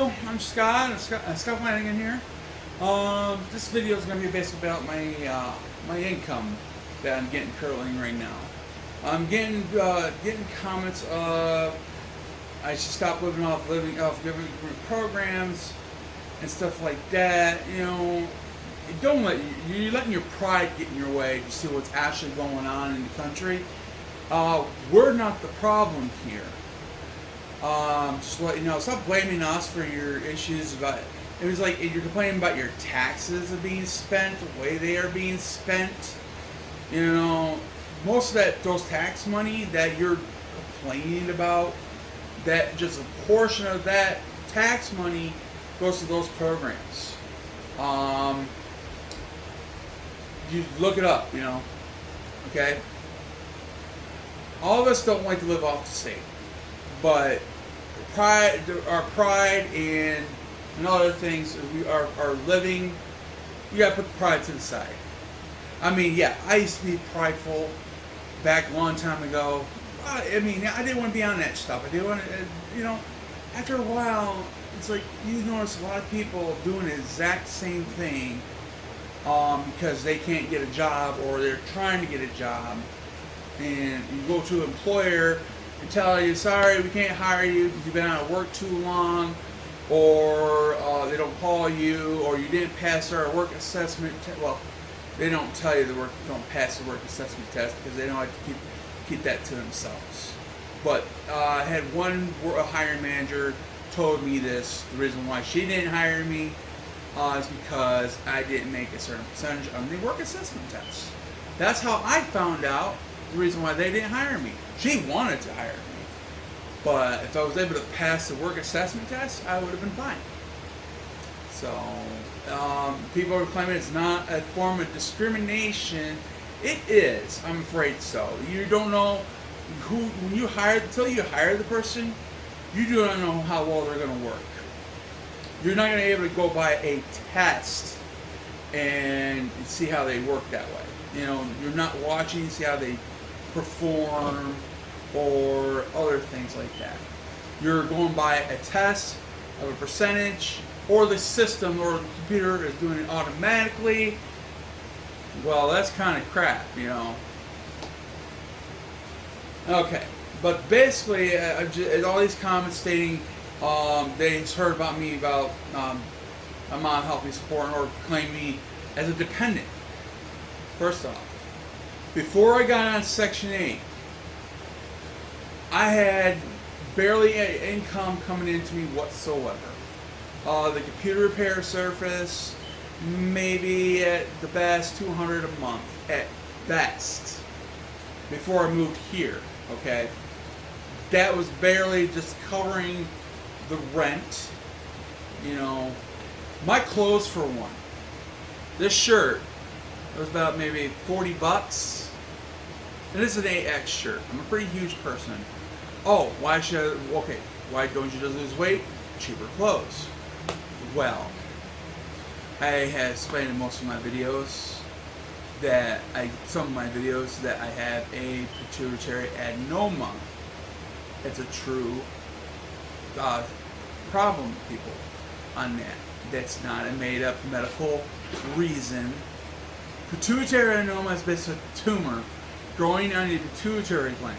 Hello, I'm Scott Flanagan here. This video is going to be basically about my income that I'm getting currently right now. I'm getting comments of I should stop living off government programs and stuff like that. Don't let you're letting your pride get in your way to see what's actually going on in the country. We're not the problem here. Just to let you know, stop blaming us for your issues about. It was like you're complaining about your taxes are being spent, the way they are being spent. Most of those tax money that you're complaining about, that just a portion of that tax money goes to those programs. You look it up, okay? All of us don't like to live off the state, but our pride and other things, we are living. We gotta put the pride to the side. I mean, yeah, I used to be prideful back a long time ago. I didn't want to be on that stuff. I didn't want to, after a while, it's like you notice a lot of people doing the exact same thing because they can't get a job or they're trying to get a job. And you go to an employer and tell you, sorry, we can't hire you because you've been out of work too long, or they don't call you, or you didn't pass our work assessment well, they don't tell you don't pass the work assessment test because they don't like to keep that to themselves. But I had one hiring manager told me this. The reason why she didn't hire me is because I didn't make a certain percentage on the work assessment test. That's how I found out the reason why they didn't hire me. She wanted to hire me, but if I was able to pass the work assessment test, I would have been fine. So people are claiming it's not a form of discrimination. It is. I'm afraid so. You don't know until you hire the person, you do not know how well they're going to work. You're not going to be able to go by a test and see how they work that way. You're not watching to see how they perform or other things like that. You're going by a test of a percentage, or the system or the computer is doing it automatically. Well, that's kind of crap, Okay, but basically, all these comments stating they heard about me about my mom helping support or claim me as a dependent. First off, before I got on Section 8, I had barely any income coming into me whatsoever. The computer repair service, maybe at the best $200 a month, at best, before I moved here, okay? That was barely just covering the rent, my clothes for one. This shirt, it was about maybe $40. And this is an 8X shirt. I'm a pretty huge person. Oh, why don't you just lose weight? Cheaper clothes. Well, I have explained in most of my videos that I have a pituitary adenoma. It's a true problem with people on that. That's not a made-up medical reason. Pituitary adenoma is basically a tumor growing on the pituitary gland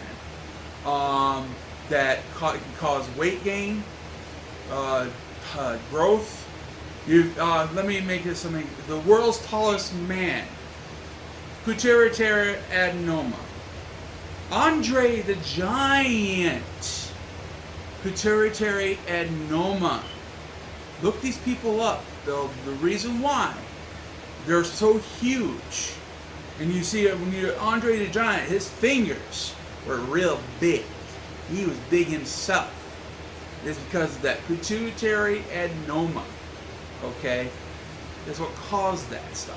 that can cause weight gain, growth. Let me make this something. The world's tallest man, pituitary adenoma. Andre the Giant, pituitary adenoma. Look these people up. The reason why they're so huge, and you see when you're Andre the Giant, his fingers were real big. He was big himself. It's because of that pituitary adenoma. Okay, that's what caused that stuff.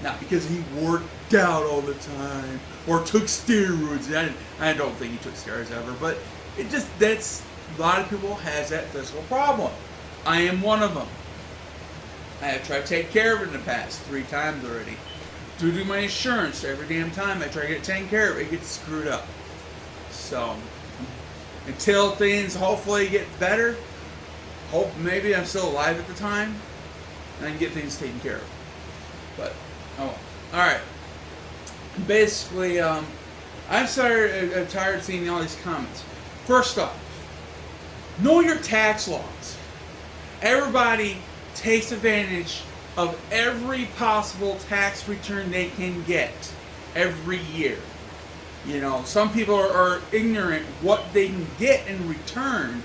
Not because he worked out all the time or took steroids. I don't think he took steroids ever, but that's a lot of people has that physical problem. I am one of them. I have tried to take care of it in the past 3 times already. Due to my insurance, every damn time I try to get it taken care of, it gets screwed up. So, until things hopefully get better, hope maybe I'm still alive at the time and I can get things taken care of. But, oh, all right. Basically, I'm sorry, I'm tired of seeing all these comments. First off, know your tax laws. Everybody takes advantage of every possible tax return they can get every year. You know, some people are ignorant what they can get in return.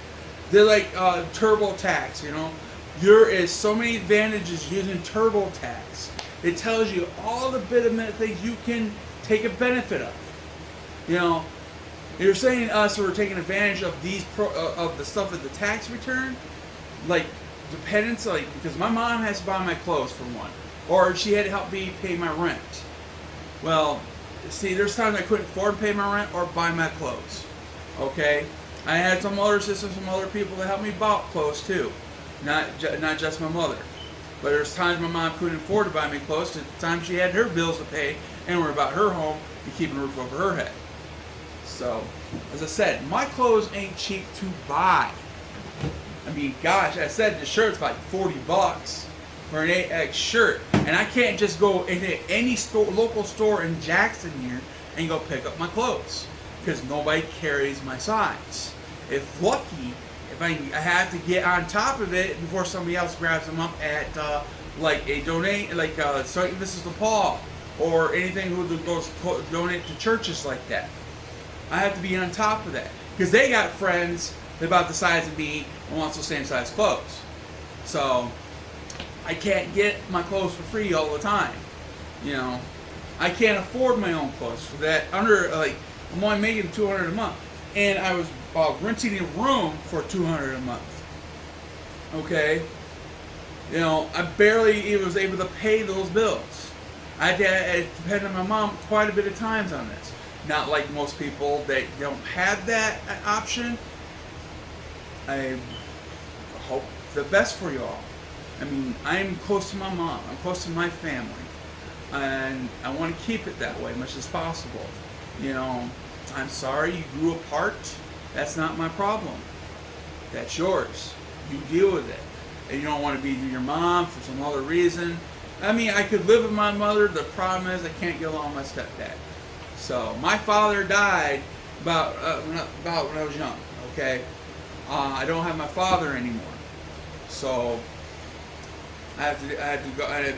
They're like TurboTax, you know. There is so many advantages using TurboTax. It tells you all the bit of things you can take a benefit of. You know, you're saying us are taking advantage of these of the stuff at the tax return, like dependents, like because my mom has to buy my clothes for one, or she had to help me pay my rent. Well, see, there's times I couldn't afford to pay my rent or buy my clothes. Okay, I had some other sisters, some other people that helped me buy clothes too, not just my mother. But there's times my mom couldn't afford to buy me clothes. At the time she had her bills to pay and worry about her home and keeping a roof over her head. So, as I said, my clothes ain't cheap to buy. I mean, gosh, I said the shirt's like $40 for an 8X shirt, and I can't just go into any store, local store in Jackson here and go pick up my clothes because nobody carries my size. If lucky, if I have to get on top of it before somebody else grabs them up at like a donate, like St. Vincent de Paul or anything who goes donate to churches like that. I have to be on top of that because they got friends about the size of me and wants the same size clothes. So I can't get my clothes for free all the time. You know, I can't afford my own clothes for that. Under like I'm only making $200 a month, and I was renting a room for $200 a month. Okay, you know, I barely even was able to pay those bills. I depend on my mom quite a bit of times on this. Not like most people that don't have that option. I hope the best for you all. I mean, I'm close to my mom. I'm close to my family. And I want to keep it that way as much as possible. You know, I'm sorry you grew apart. That's not my problem. That's yours. You deal with it. And you don't want to be with your mom for some other reason. I mean, I could live with my mother. The problem is I can't get along with my stepdad. So my father died about when I was young. Okay, I don't have my father anymore. So I had to go. I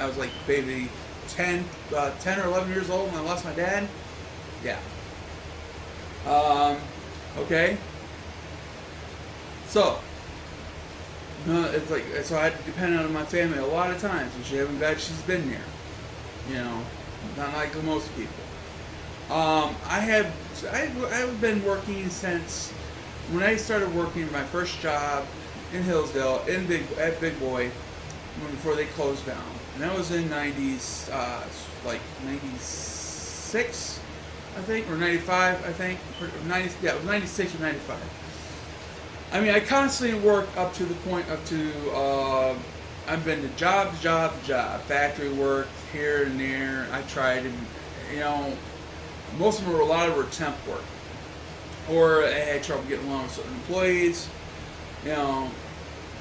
was like maybe 10 or 11 years old when I lost my dad. Yeah. Okay. So it's like so I had to depend on my family a lot of times, and she's been here. You know, not like most people. I've been working since when I started working my first job in Hillsdale at Big Boy before they closed down, and that was in '90s, like '96, I think, or '95, I think, it was '96 or '95. I mean, I constantly worked up to the point I've been to job to job to job, factory work here and there. I tried, and you know, most of them a lot of them were temp work, or I had trouble getting along with certain employees. You know,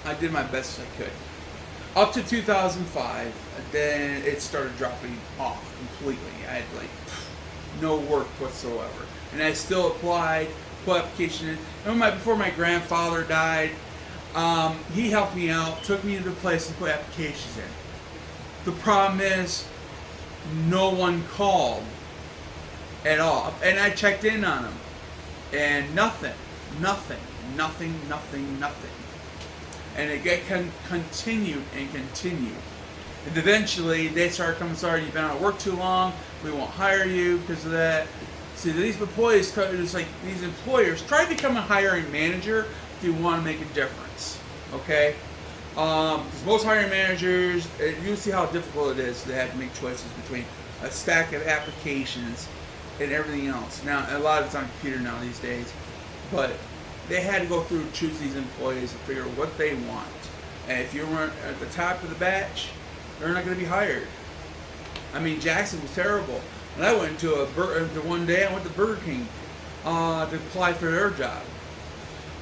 I did my best as I could. Up to 2005, then it started dropping off completely. I had like no work whatsoever, and I still applied, put application in. And before my grandfather died, he helped me out, took me to the place and put applications in. The problem is, no one called at all, and I checked in on them, and nothing. And it continued and continued. And eventually they started coming, sorry, you've been out of work too long, we won't hire you because of that. See, these employees, it's like these employers, try to become a hiring manager if you want to make a difference, okay? Because most hiring managers, you see how difficult it is to have to make choices between a stack of applications and everything else. Now, a lot of it's on computer now these days, but they had to go through and choose these employees and figure out what they want. And if you weren't at the top of the batch, they're not going to be hired. I mean, Jackson was terrible. And I went to one day I went to Burger King to apply for their job,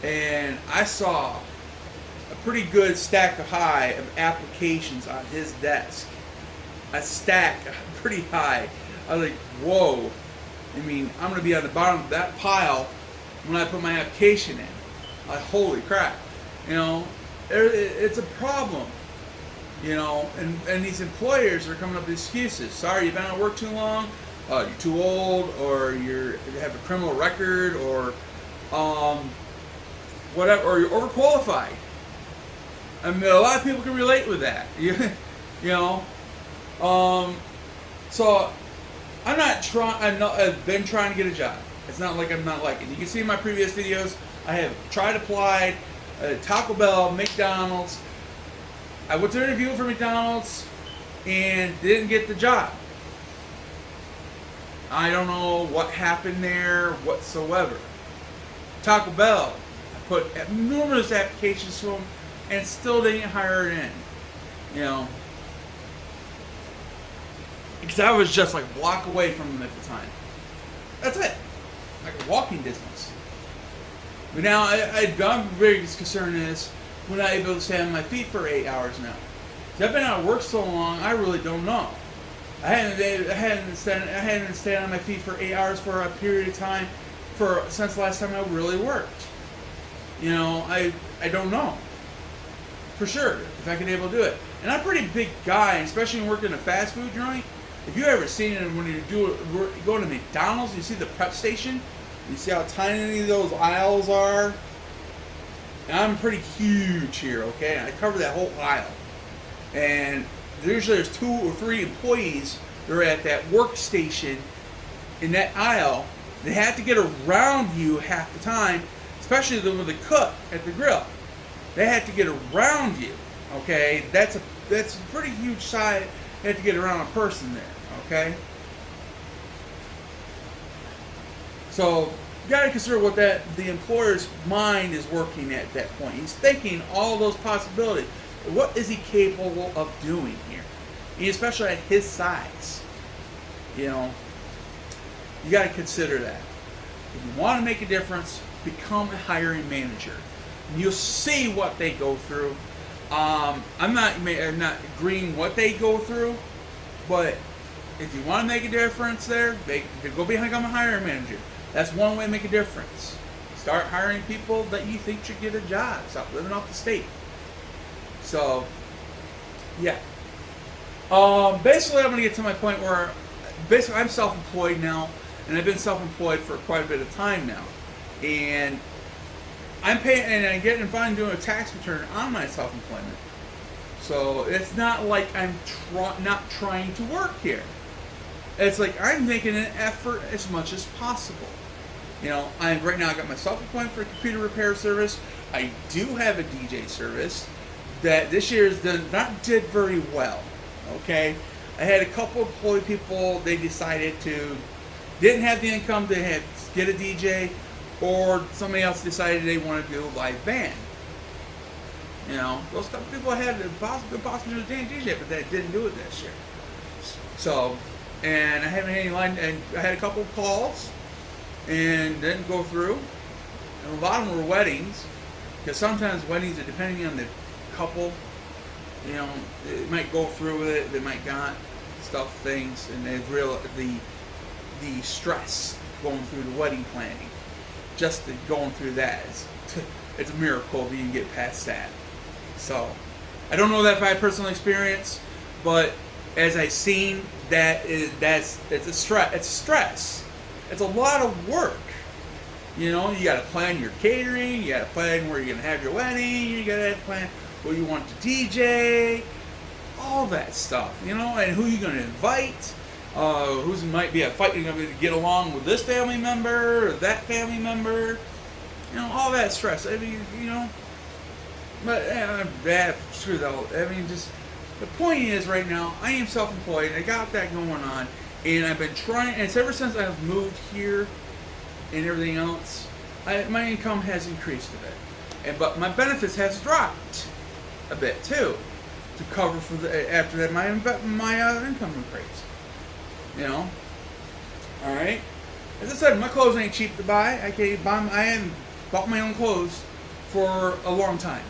and I saw a pretty good stack of high of applications on his desk. A stack pretty high. I was like, whoa. I mean, I'm going to be on the bottom of that pile when I put my application in. Like, holy crap. You know, it's a problem. You know, and these employers are coming up with excuses. Sorry, you've been out of work too long. You're too old, or you have a criminal record, or whatever, or you're overqualified. I mean, a lot of people can relate with that. You know, so I've been trying to get a job. It's not like I'm not liking it. You can see in my previous videos, I have tried, applied, Taco Bell, McDonald's. I went to interview for McDonald's and didn't get the job. I don't know what happened there whatsoever. Taco Bell, I put numerous applications to them and still didn't hire it in. You know, because I was just like a block away from them at the time. That's it. Like a walking distance. But now I'm very concerned is we're not able to stand on my feet for 8 hours now. I've been out of work so long, I really don't know. I hadn't stand on my feet for 8 hours for a period of time since the last time I really worked. You know, I don't know for sure if I could able to do it. And I'm a pretty big guy, especially when working in a fast food joint. If you ever seen it when you go to McDonald's, you see the prep station. You see how tiny those aisles are. And I'm pretty huge here, okay? I cover that whole aisle. And usually there's 2 or 3 employees that are at that workstation in that aisle. They have to get around you half the time, especially with the cook at the grill. They have to get around you, okay? That's a pretty huge size. They have to get around a person there, okay? So you got to consider what the employer's mind is working at that point. He's thinking all those possibilities. What is he capable of doing here? And especially at his size. You know, you got to consider that. If you want to make a difference, become a hiring manager. And you'll see what they go through. I'm not agreeing what they go through, but if you want to make a difference there, they go become a hiring manager. That's one way to make a difference. Start hiring people that you think should get a job. Stop living off the state. So, yeah. Basically, I'm going to get to my point where basically I'm self-employed now, and I've been self-employed for quite a bit of time now. And I'm paying, and I get involved doing a tax return on my self-employment. So it's not like I'm not trying to work here. It's like I'm making an effort as much as possible. You know, right now I got my self-employment for a computer repair service. I do have a DJ service that this year did very well. Okay, I had a couple of employee people. They decided didn't have the income to get a DJ, or somebody else decided they wanted to do a live band. You know, those couple people had the possibility to do a DJ, but they didn't do it this year. So, and I haven't had any line, and I had a couple of calls, and didn't go through. And a lot of them were weddings, because sometimes weddings are depending on the couple. You know, they might go through with it, they might not, things, and the stress going through the wedding planning, just going through that, it's a miracle if you can get past that. So, I don't know that by personal experience, but as I've seen, it's a stress. It's stress. It's a lot of work. You know, you got to plan your catering, you got to plan where you're gonna have your wedding, you got to plan where you want to DJ, all that stuff. You know, and who you're gonna invite. Who's might be a fight you're going to get along with this family member or that family member. You know, all that stress. I mean, you know, but screw that. I mean, just the point is, right now I am self-employed. I got that going on, and I've been trying. And it's ever since I've moved here and everything else, my income has increased a bit, but my benefits has dropped a bit too to cover for after that my income increased. You know, all right. As I said, my clothes ain't cheap to buy. I haven't bought my own clothes for a long time.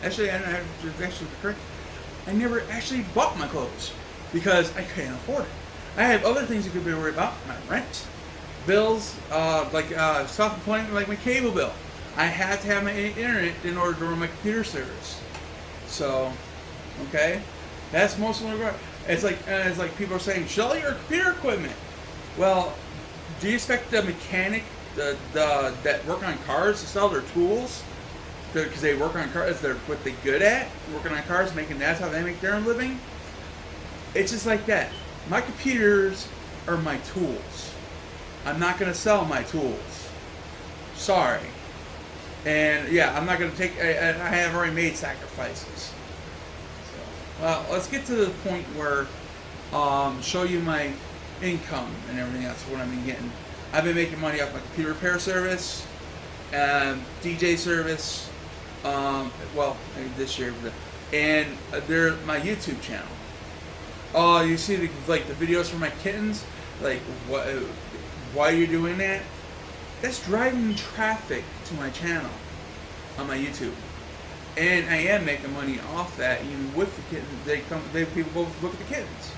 Actually, correct. I never actually bought my clothes because I couldn't afford it. I had other things I could be worried about: my rent, bills, self-employment, like my cable bill. I had to have my internet in order to run my computer service. So, okay, that's most of what it's like people are saying, sell your computer equipment. Well, do you expect the mechanic, that work on cars to sell their tools? Because they work on cars, they're what they're good at, working on cars, that's how they make their own living. It's just like that. My computers are my tools. I'm not going to sell my tools. Sorry. And yeah, I'm not going to take. I have already made sacrifices. So, well, let's get to the point where show you my income and everything else. What I've been getting. I've been making money off my computer repair service, DJ service. Well, maybe this year, and they're my YouTube channel. Oh, you see the videos for my kittens? Like, what? Why you're doing that? That's driving traffic to my channel on my YouTube, and I am making money off that. Even with the kittens, people go look at the kittens.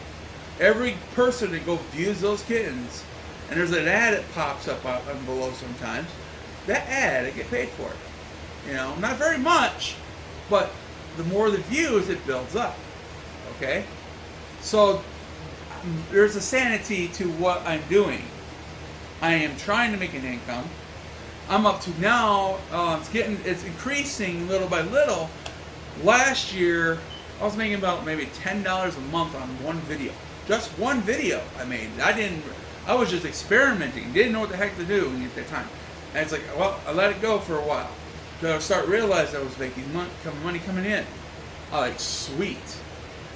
Every person that goes views those kittens, and there's an ad that pops up below sometimes. That ad, I get paid for it. You know, not very much, but the more the views, it builds up. Okay, so there's a sanity to what I'm doing. I am trying to make an income. I'm up to now. It's increasing little by little. Last year, I was making about maybe $10 a month on one video. Just one video I made. I was just experimenting. Didn't know what the heck to do at that time. And it's like, well, I let it go for a while. So I start realizing I was making money coming in. I like, sweet.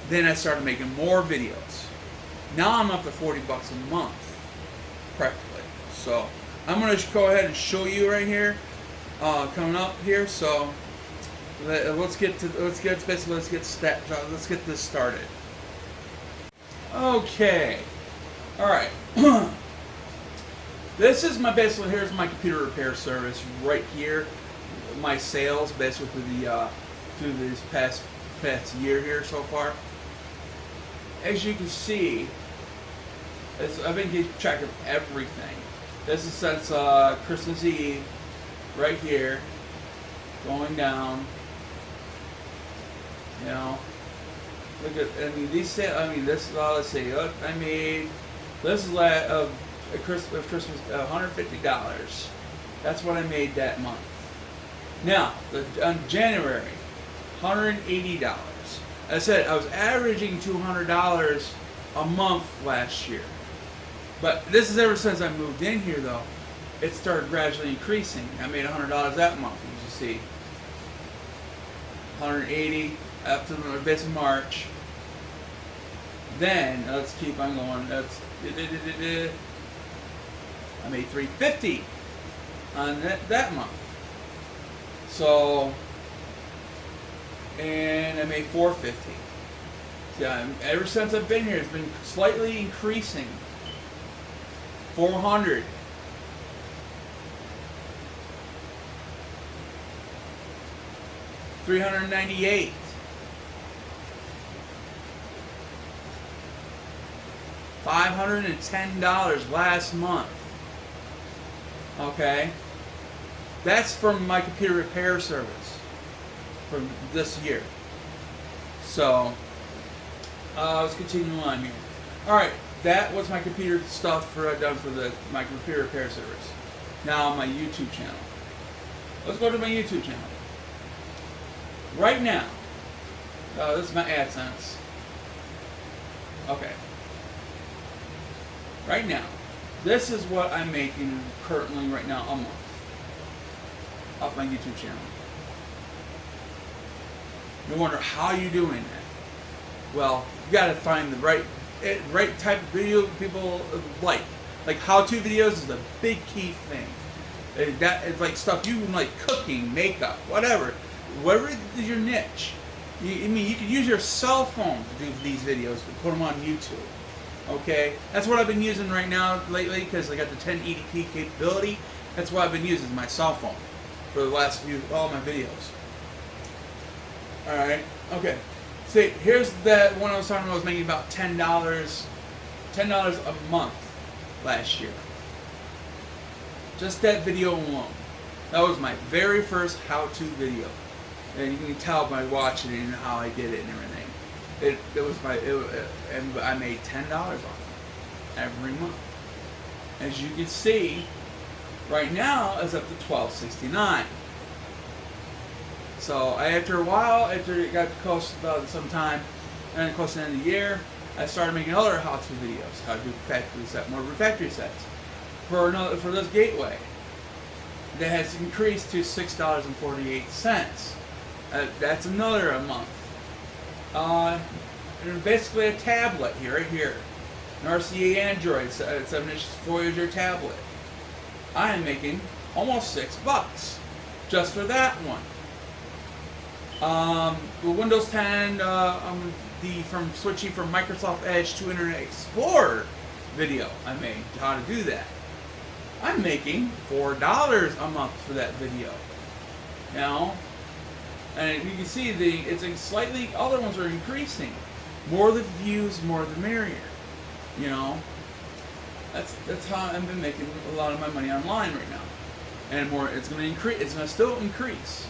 Then I started making more videos. Now I'm up to $40 a month, practically. So I'm going to go ahead and show you right here, coming up here. So let's get this started. Okay. All right. This is here's my computer repair service right here. My sales basically through this past year here so far. As you can see, I've been keeping track of everything. This is since Christmas Eve, right here, going down. You know, look at these sales. This. Let's see. Look, this is of Christmas $150. That's what I made that month. Now, on January, $180. I said I was averaging $200 a month last year. But this is ever since I moved in here, though. It started gradually increasing. I made $100 that month, as you see. 180 up to the base of March. Then let's keep on going. I made $350 on that month. So, and I made $450. Yeah, ever since I've been here, it's been slightly increasing. 400. 398. $510 last month. Okay, that's from my computer repair service from this year. So let's continue on here. All right, that was my computer stuff done for my computer repair service. Now my YouTube channel. Let's go to my YouTube channel. Right now, this is my AdSense. Okay. Right now, this is what I'm making currently right now a month off my YouTube channel. You wonder how you're doing that. Well, you got to find the right type of video people like. Like how-to videos is a big key thing. It's like stuff you like, cooking, makeup, whatever is your niche. You can use your cell phone to do these videos and put them on YouTube. Okay, that's what I've been using right now lately because I got the 1080p capability. That's what I've been using, my cell phone, for the last all my videos. All right. Okay. See, here's that one I was talking about. I was making about $10 a month last year. Just that video alone. That was my very first how-to video, and you can tell by watching it and how I did it and everything. And I made $10 off it every month. As you can see, right now it's up to $12.69. So after a while, after it got close about some time, and close to the end of the year, I started making other how-to videos, how to do factory set, more refactory sets for this gateway. That has increased to $6.48. That's another a month. And basically a tablet here, right here, an RCA Android 7-inch Voyager tablet. I am making almost $6 just for that one. The Windows 10, from switching from Microsoft Edge to Internet Explorer video I made, how to do that. I'm making $4 a month for that video. You know? And you can see it's a slightly, other ones are increasing. More the views, more the merrier. You know? That's how I've been making a lot of my money online right now. And more, it's gonna increase, it's gonna still increase.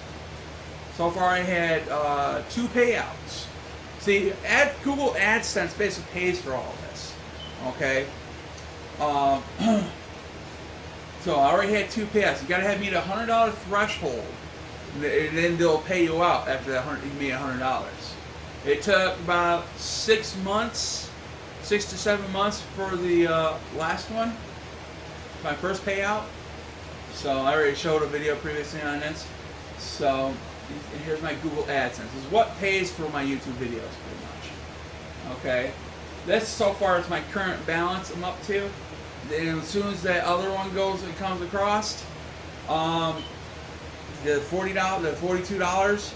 So far I had 2 payouts. See, Google AdSense basically pays for all this. Okay? So I already had 2 payouts. You gotta have me at a $100 threshold, and then they'll pay you out after that you made $100. It took about 6 months, 6 to 7 months for the last one, my first payout. So I already showed a video previously on this. So here's my Google AdSense. This is what pays for my YouTube videos, pretty much. Okay, this so far is my current balance I'm up to. And as soon as that other one comes across, the $42,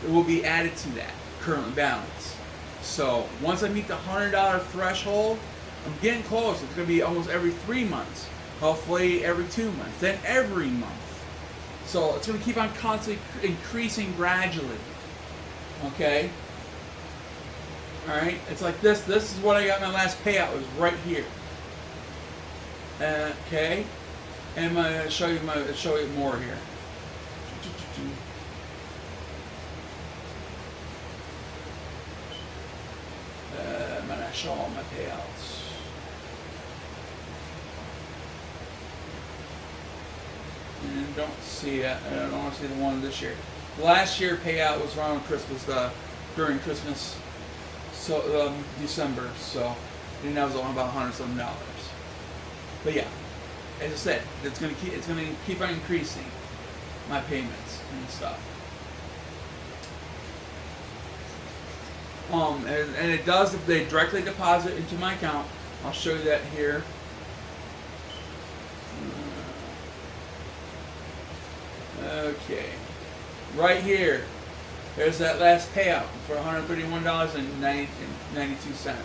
it will be added to that current balance. So once I meet the $100 threshold, I'm getting close. It's going to be almost every 3 months, hopefully every 2 months, then every month. So it's going to keep on constantly increasing gradually. Okay. All right. It's like this. This is what I got my last payout. It was right here. Okay, and I'm gonna show you more here. I'm gonna show all my payouts. And don't see it. I don't want to see the one this year. Last year payout was around Christmas, during Christmas, so December. So, and that was only about $100-something. But yeah, as I said, it's gonna keep on increasing my payments and stuff. And it does. They directly deposit into my account. I'll show you that here. Okay, right here. There's that last payout for $131.92.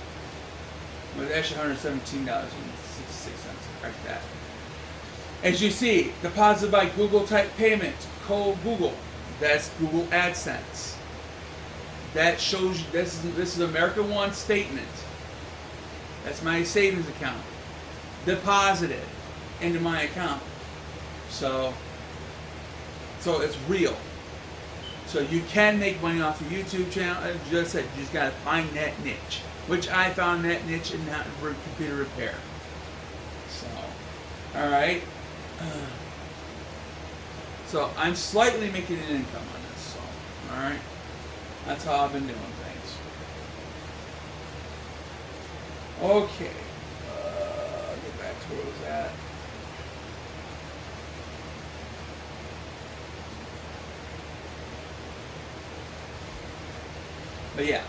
Well, actually $117.66, like that. As you see, deposited by Google type payment, code Google. That's Google AdSense. That shows you this is America One statement. That's my savings account. Deposited into my account. So it's real. So you can make money off your YouTube channel. As I just said, you just gotta find that niche. Which I found that niche in computer repair. So, alright. So I'm slightly making an income on this. So, alright. That's how I've been doing things. Okay. Get back to where I was at. But yeah.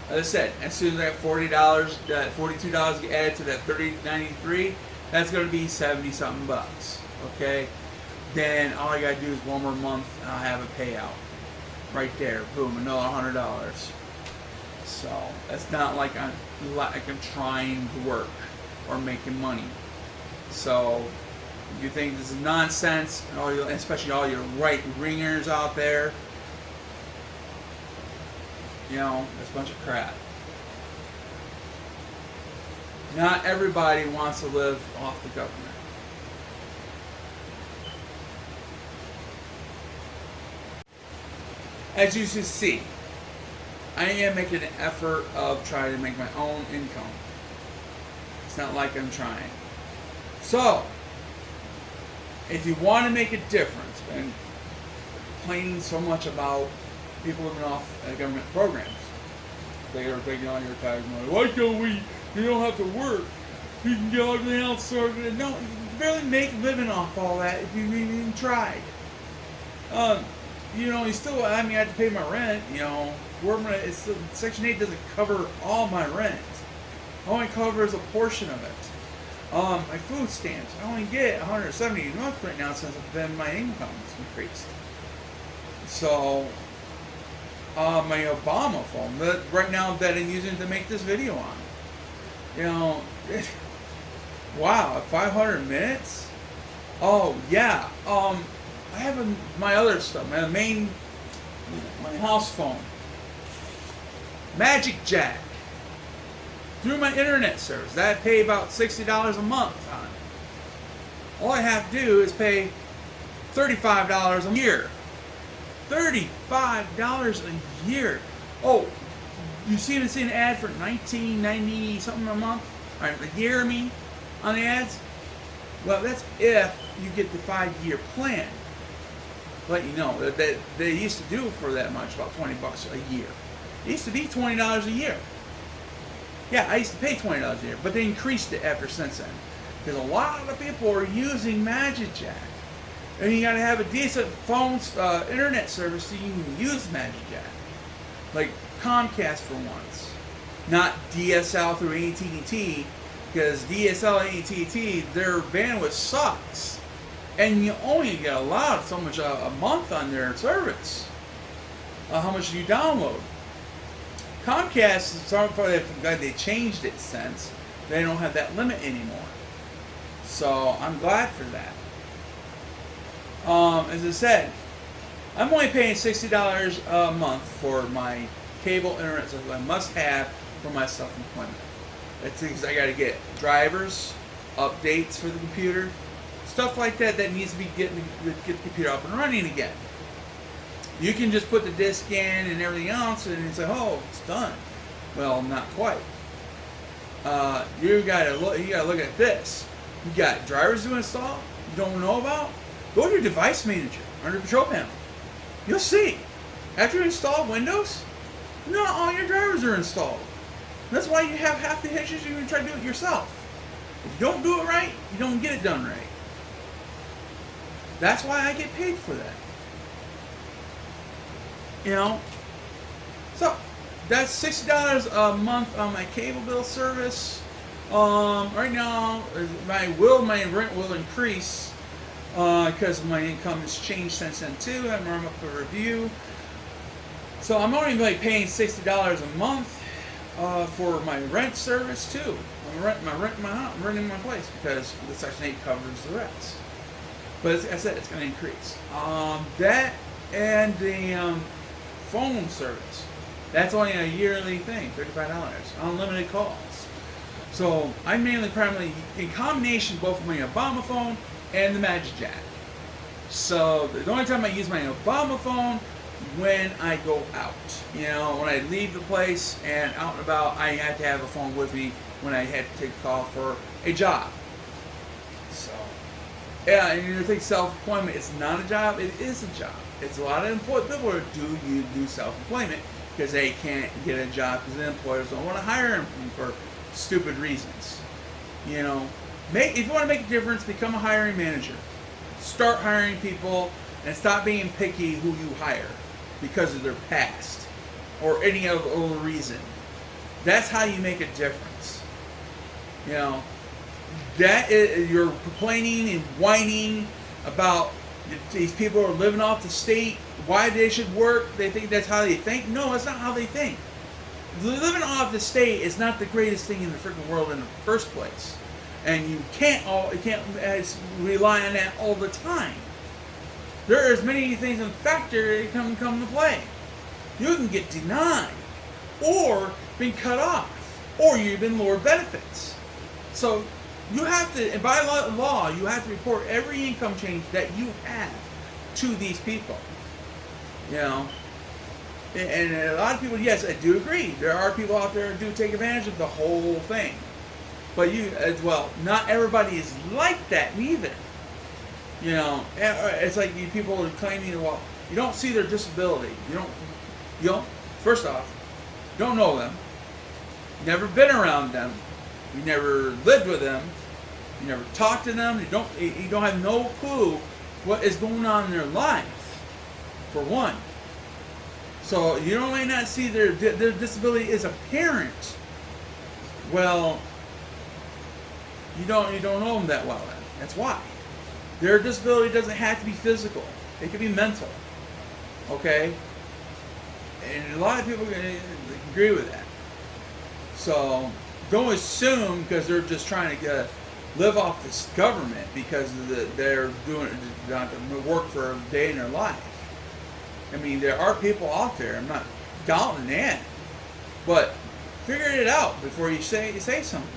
As I said, as soon as that $42 get added to that $30.93, that's going to be 70-something bucks. Okay, then all I got to do is one more month, and I'll have a payout right there. Boom, another $100. So that's not like I'm trying to work or making money. So if you think this is nonsense, and especially all your right ringers out there, You know, it's a bunch of crap. Not everybody wants to live off the government. As you can see, I am making an effort of trying to make my own income. It's not like I'm trying. So, if you want to make a difference, and complaining so much about people living off government programs, they are taking all your tax money. Why don't we? You don't have to work. You can get everything else sorted. No, you can barely make a living off all that if you even tried. You know, you still, I mean, I have to pay my rent, you know. It's still, Section 8 doesn't cover all my rent. It only covers a portion of it. My food stamps, I only get $170 a month right now since then my income has increased. So, my Obama phone, right now that I'm using to make this video on, you know, wow, 500 minutes? Oh, yeah. I have my other stuff, my house phone, Magic Jack, through my internet service. That I pay about $60 a month on. All I have to do is pay $35 a year. $35 a year. Oh, you see an ad for $19.90 something a month, or a year, I mean, on the ads? Well, that's if you get the 5-year plan. Let you know that they used to do for that much, about $20 a year. It used to be $20 a year. Yeah, I used to pay $20 a year, but they increased it since then. Because a lot of people are using Magic Jack. And you gotta have a decent phone, internet service so you can use Magic Jack. Like Comcast for once. Not DSL through AT&T, because DSL and AT&T, their bandwidth sucks. And you only get allowed so much a month on their service. How much do you download? Comcast, they changed it since. They don't have that limit anymore. So I'm glad for that. As I said, I'm only paying $60 a month for my cable internet service I must have for my self-employment. That's because I got to get drivers, updates for the computer, stuff like that needs to be get the computer up and running again. You can just put the disk in and everything else and say, oh, it's done. Well, not quite. You gotta look at this. You got drivers to install you don't know about? Go to your device manager under Control Panel. You'll see. After you install Windows, not all your drivers are installed. That's why you have half the issues. You can try to do it yourself. If you don't do it right, you don't get it done right. That's why I get paid for that. You know? So, that's $60 a month on my cable bill service. Right now, my rent will increase because my income has changed since then too. I'm up for review. So I'm only like paying $60 a month for my rent service too. I'm renting my place because the Section 8 covers the rest. But as I said, it's going to increase. That and the phone service. That's only a yearly thing, $35, unlimited calls. So I'm primarily in combination both of my Obama phone and the Magic Jack. So the only time I use my Obama phone when I go out. You know, when I leave the place and out and about, I have to have a phone with me when I had to take a call for a job. So, yeah, and you think self-employment is not a job? It is a job. It's a lot of people who do self-employment because they can't get a job because the employers don't want to hire them for stupid reasons. You know, if you want to make a difference, become a hiring manager. Start hiring people and stop being picky who you hire because of their past or any other reason. That's how you make a difference. You know, you're complaining and whining about these people are living off the state, why they should work, they think that's how they think. No, that's not how they think. Living off the state is not the greatest thing in the freaking world in the first place. And you can't rely on that all the time. There are as many things in factor that come to play. You can get denied. or been cut off, or you've been lowered benefits. So you have to, and by law, you have to report every income change that you have to these people. You know, and a lot of people, yes, I do agree. There are people out there who do take advantage of the whole thing. But you, as well, not everybody is like that neither. You know, it's like you people are claiming, well, you don't see their disability. You don't, first off, you don't know them. Never been around them. You never lived with them. You never talked to them. You don't have no clue what is going on in their life, for one. So you don't may not see their disability is apparent. Well, you don't know them that well. Then. That's why. Their disability doesn't have to be physical. It could be mental. Okay? And a lot of people agree with that. So don't assume because they're just trying to live off this government because they're doing work for a day in their life. I mean, there are people out there. I'm not doubting that, but figure it out before you say something.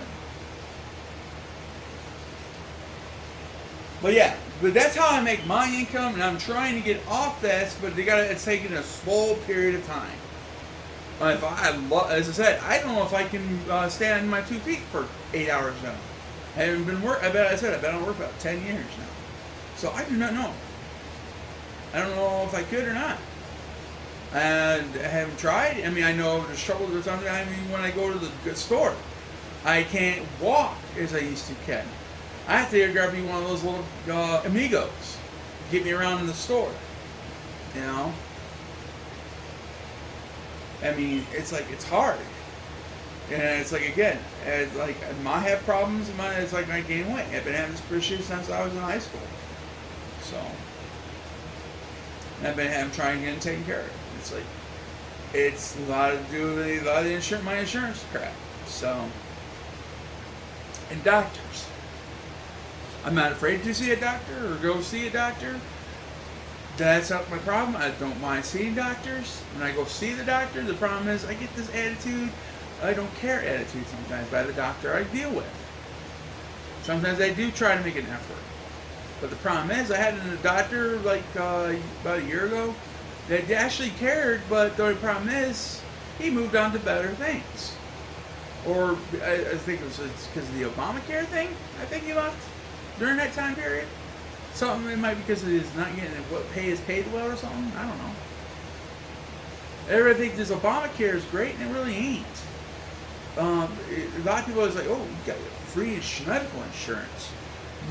But yeah, but that's how I make my income, and I'm trying to get off that. But it's taking a slow period of time. As I said, I don't know if I can stand on my 2 feet for 8 hours now. I haven't been work. I've been on work about 10 years now, so I do not know. I don't know if I could or not. And I haven't tried. I mean, I know there's trouble with something. I mean, when I go to the store, I can't walk as I used to can. I have to grab me one of those little amigos, get me around in the store. You know. I mean, it's like it's hard, and it's like again, it's like I have problems. It's like I gain weight. I've been having this issue since I was in high school. So. I'm trying to get it taken care of. It's like, it's a lot to do with a lot of the insurance, my insurance crap. So, and doctors. I'm not afraid to see a doctor or go see a doctor. That's not my problem. I don't mind seeing doctors. When I go see the doctor, the problem is I get this attitude, I don't care attitude sometimes by the doctor I deal with. Sometimes I do try to make an effort. But the problem is, I had a doctor like about a year ago that actually cared, but the only problem is, he moved on to better things. Or I think it was because of the Obamacare thing. I think he left during that time period. Something it might be because he's not getting what pay is paid well or something. I don't know. Everybody thinks this Obamacare is great, and it really ain't. A lot of people are like, oh, you got free medical insurance.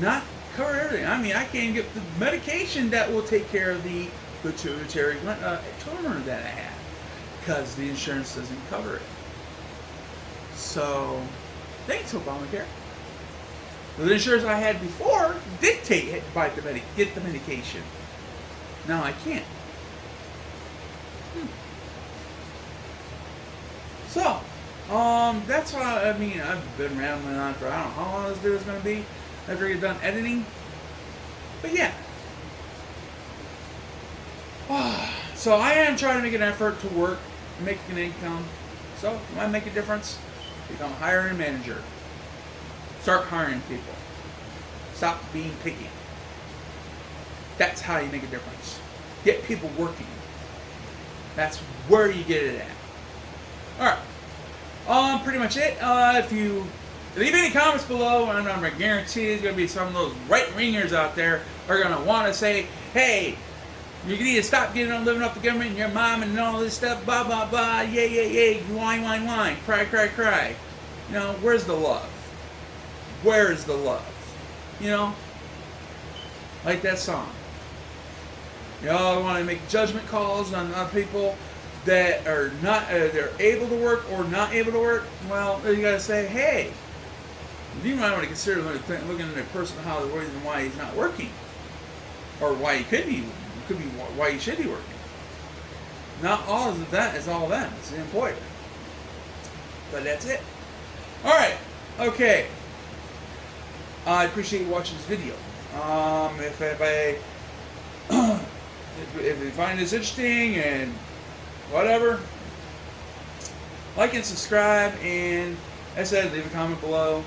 Not cover everything. I mean, I can't get the medication that will take care of the pituitary tumor that I have because the insurance doesn't cover it. So, thanks Obamacare. The insurance I had before did get the medication. Now I can't. So, that's why I mean I've been rambling on for I don't know how long this video is going to be. After I get done editing. But yeah. So I am trying to make an effort to work, make an income. So if you want to make a difference, become a hiring manager. Start hiring people. Stop being picky. That's how you make a difference. Get people working. That's where you get it at. Alright. Pretty much it. If you leave any comments below, and I'm going to guarantee there's going to be some of those right-wingers out there are going to want to say, hey, you need to stop living off the government and your mom and all this stuff, blah, blah, blah, yay, whine, whine, whine, cry, cry, cry. You know, where's the love? Where is the love? You know? Like that song. Y'all want to make judgment calls on other people that are not, they're able to work or not able to work. Well, you got to say, hey, you might want to consider looking at a person how the reason why he's not working, or why he could be why he should be working. Not all of that is all them. It's the employer. But that's it. All right. Okay. I appreciate you watching this video. If you find this interesting and whatever, like and subscribe, and as I said, leave a comment below.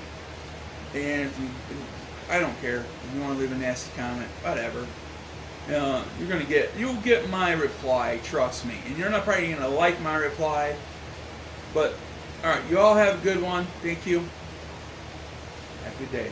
And if you, I don't care if you want to leave a nasty comment, whatever. You'll get my reply. Trust me, and you're not probably gonna like my reply, but all right. You all have a good one. Thank you. Have a good day.